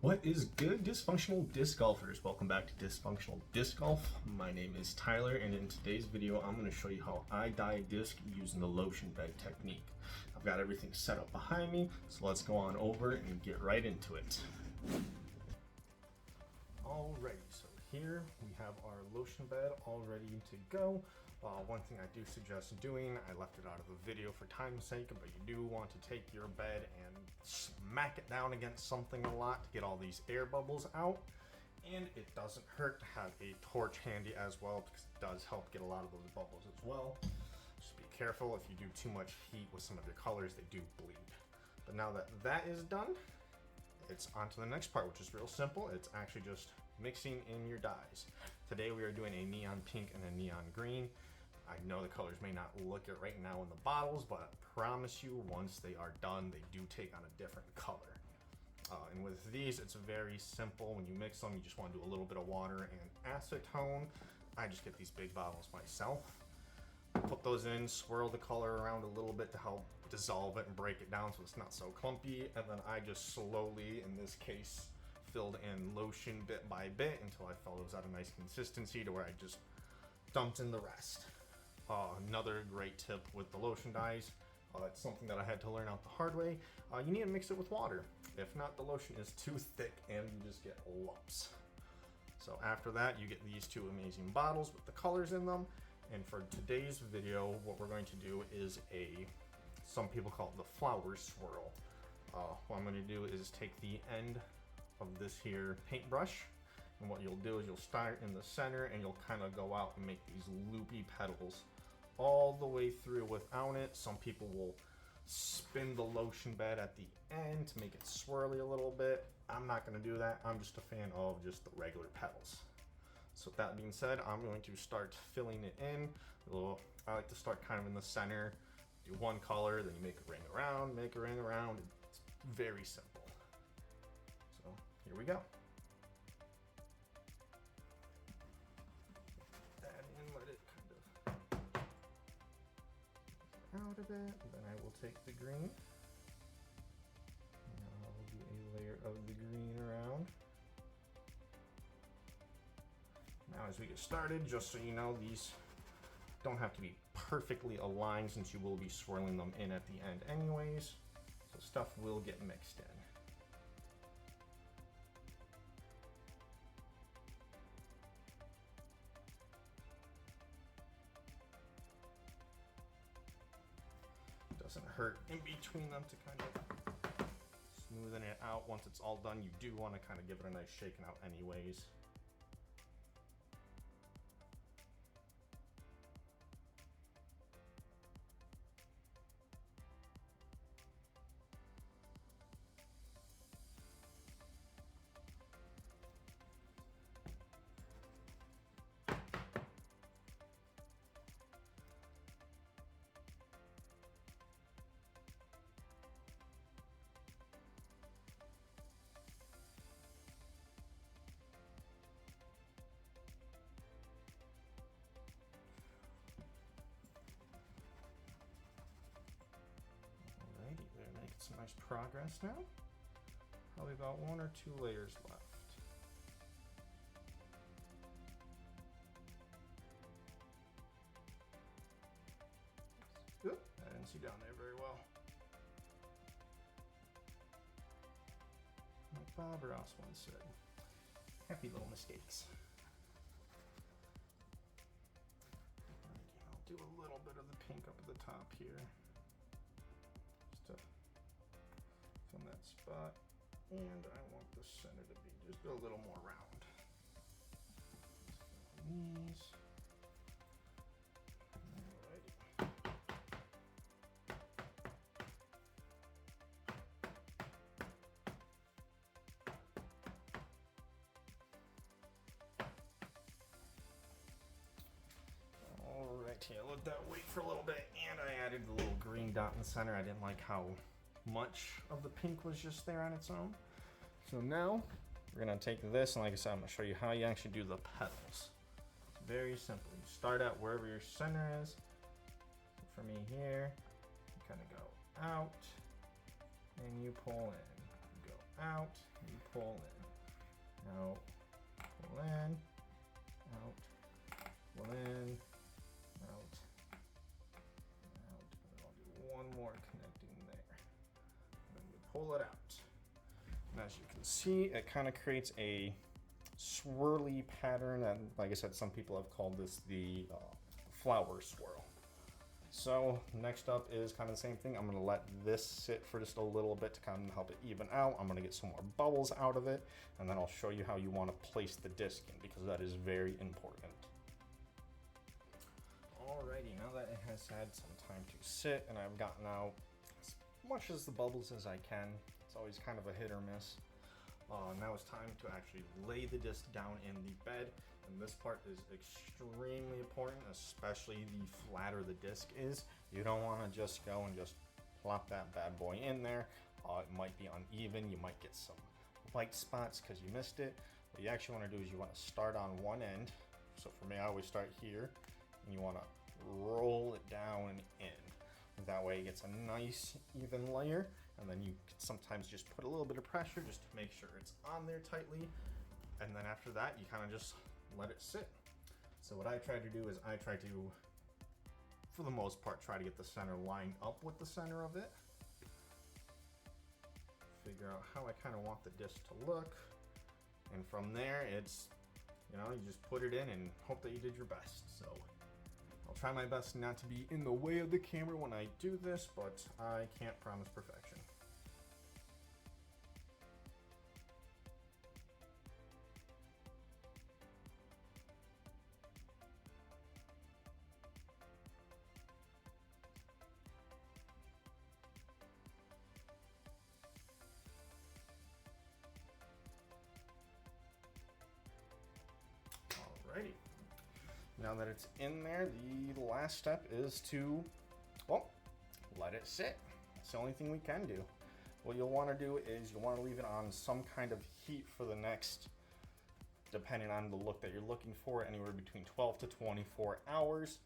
What is good, dysfunctional disc golfers? Welcome back to Dysfunctional Disc Golf. My name is Tyler, and in today's video I'm going to show you how I dye a disc using the lotion bed technique. I've got everything set up behind me, so let's go on over and get right into it. Alrighty, so here we have our lotion bed all ready to go. One thing I do suggest doing, I left it out of the video for time's sake, but you do want to take your bed and smack it down against something a lot to get all these air bubbles out. And it doesn't hurt to have a torch handy as well, because it does help get a lot of those bubbles as well. Just be careful, if you do too much heat with some of your colors, they do bleed. But now that that is done, it's on to the next part, which is real simple. It's actually just mixing in your dyes. Today we are doing a neon pink and a neon green. I know the colors may not look it right now in the bottles, but I promise you once they are done, they do take on a different color. And with these, it's very simple. When you mix them, you just want to do a little bit of water and acetone. I just get these big bottles myself. Put those in, swirl the color around a little bit to help dissolve it and break it down so it's not so clumpy, and then I just slowly, in this case, filled in lotion bit by bit until I felt it was at a nice consistency to where I just dumped in the rest. Another great tip with the lotion dyes, it's something that I had to learn out the hard way, you need to mix it with water. If not, the lotion is too thick and you just get lumps. So after that, you get these two amazing bottles with the colors in them. And for today's video, what we're going to do is some people call it the flower swirl. What I'm going to do is take the end of this here paintbrush, and what you'll do is you'll start in the center and you'll kind of go out and make these loopy petals all the way through without it. Some people will spin the lotion bed at the end to make it swirly a little bit. I'm not going to do that. I'm just a fan of just the regular petals. So with that being said, I'm going to start filling it in. I like to start kind of in the center, do one color, then you make a ring around, make a ring around. It's very simple. So here we go. Add in, let it kind of out a bit. And then I will take the green. Now I'll do a layer of the green around. Now as we get started, just so you know, these don't have to be perfectly aligned since you will be swirling them in at the end anyways, so stuff will get mixed in. It doesn't hurt in between them to kind of smoothen it out. Once it's all done, you do want to kind of give it a nice shaking out anyways. We're making some nice progress now. Probably about 1 or 2 layers left. Oop, I didn't see down there very well. Like Bob Ross once said, happy little mistakes. I'll do a little bit of the pink up at the top here. From that spot, and I want the center to be just a little more round. These. Alrighty. Alright, yeah, let that wait for a little bit, and I added the little green dot in the center. I didn't like how much of the pink was just there on its own. So now we're gonna take this, and like I said, I'm gonna show you how you actually do the petals. It's very simple. You start out wherever your center is. So for me here, you kind of go out, and you pull in. You go out, and you pull in. out, pull in, out, pull in, out, out. And I'll do one more connecting there. And then we pull it out. And as you can see, it kind of creates a swirly pattern, and like I said, some people have called this the flower swirl. So next up is kind of the same thing. I'm going to let this sit for just a little bit to kind of help it even out. I'm going to get some more bubbles out of it, and then I'll show you how you want to place the disc in, because that is very important. Alrighty, now that it has had some time to sit and I've gotten out as much as the bubbles as I can, it's always kind of a hit or miss. Now it's time to actually lay the disc down in the bed, and this part is extremely important, especially the flatter the disc is. You don't want to just go and just plop that bad boy in there. It might be uneven, you might get some white spots because you missed it. What you actually want to do is you want to start on one end. So for me, I always start here, and you want to roll it down in. That way it gets a nice even layer, and then you can sometimes just put a little bit of pressure just to make sure it's on there tightly, and then after that you kind of just let it sit. So what I try to do is I try to, for the most part, try to get the center lined up with the center of it. Figure out how I kind of want the disc to look, and from there it's, you know, you just put it in and hope that you did your best. So I'll try my best not to be in the way of the camera when I do this, but I can't promise perfection. Alrighty. Now that it's in there, the last step is to, well, let it sit. That's the only thing we can do. What you'll want to do is you'll want to leave it on some kind of heat for the next, depending on the look that you're looking for, anywhere between 12 to 24 hours.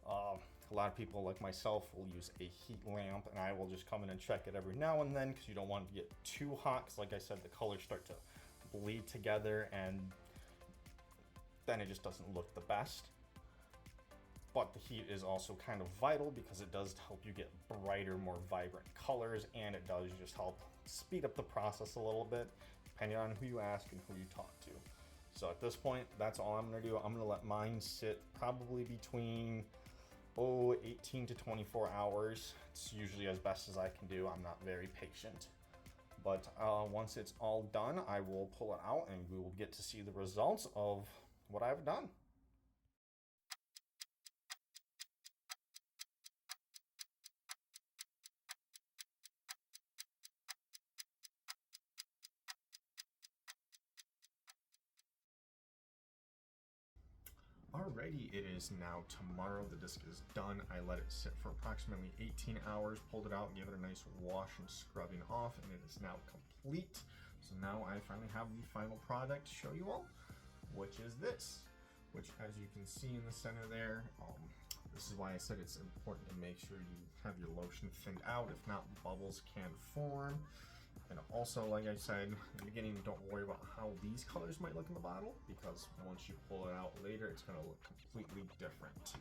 A lot of people like myself will use a heat lamp, and I will just come in and check it every now and then, because you don't want it to get too hot, because like I said, the colors start to bleed together and then it just doesn't look the best. But the heat is also kind of vital, because it does help you get brighter, more vibrant colors, and it does just help speed up the process a little bit, depending on who you ask and who you talk to. So at this point, that's all I'm going to do. I'm going to let mine sit probably between 18 to 24 hours. It's usually as best as I can do. I'm not very patient. But once it's all done, I will pull it out and we will get to see the results of what I've done. Alrighty, it is now tomorrow. The disc is done. I let it sit for approximately 18 hours, pulled it out, gave it a nice wash and scrubbing off, and it is now complete. So now I finally have the final product to show you all, which is this, which, as you can see in the center there, this is why I said it's important to make sure you have your lotion thinned out. If not, bubbles can form. And also, like I said in the beginning, don't worry about how these colors might look in the bottle, because once you pull it out later, it's going to look completely different.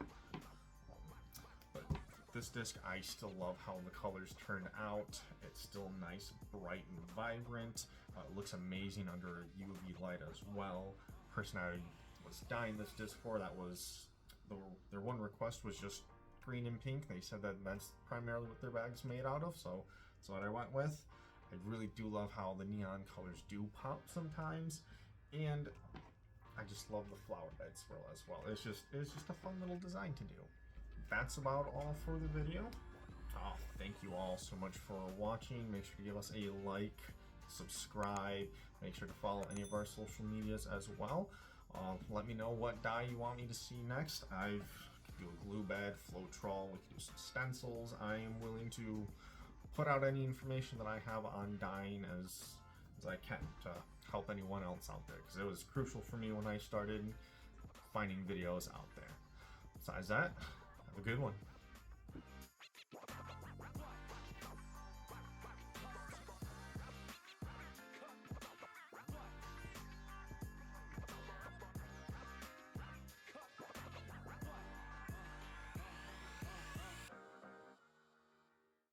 But this disc, I still love how the colors turned out. It's still nice, bright, and vibrant. It looks amazing under UV light as well. The person I was dyeing this disc for, that was their one request was just green and pink. They said that that's primarily what their bag's made out of, so that's what I went with. I really do love how the neon colors do pop sometimes, and I just love the flower bed swirl as well. It's just a fun little design to do. That's about all for the video. Thank you all so much for watching. Make sure to give us a like, subscribe, make sure to follow any of our social medias as well. Let me know what dye you want me to see next. I could do a glue bed, Floetrol, we could do some stencils. I am willing to put out any information that I have on dyeing as I can to help anyone else out there, because it was crucial for me when I started finding videos out there. Besides that, have a good one.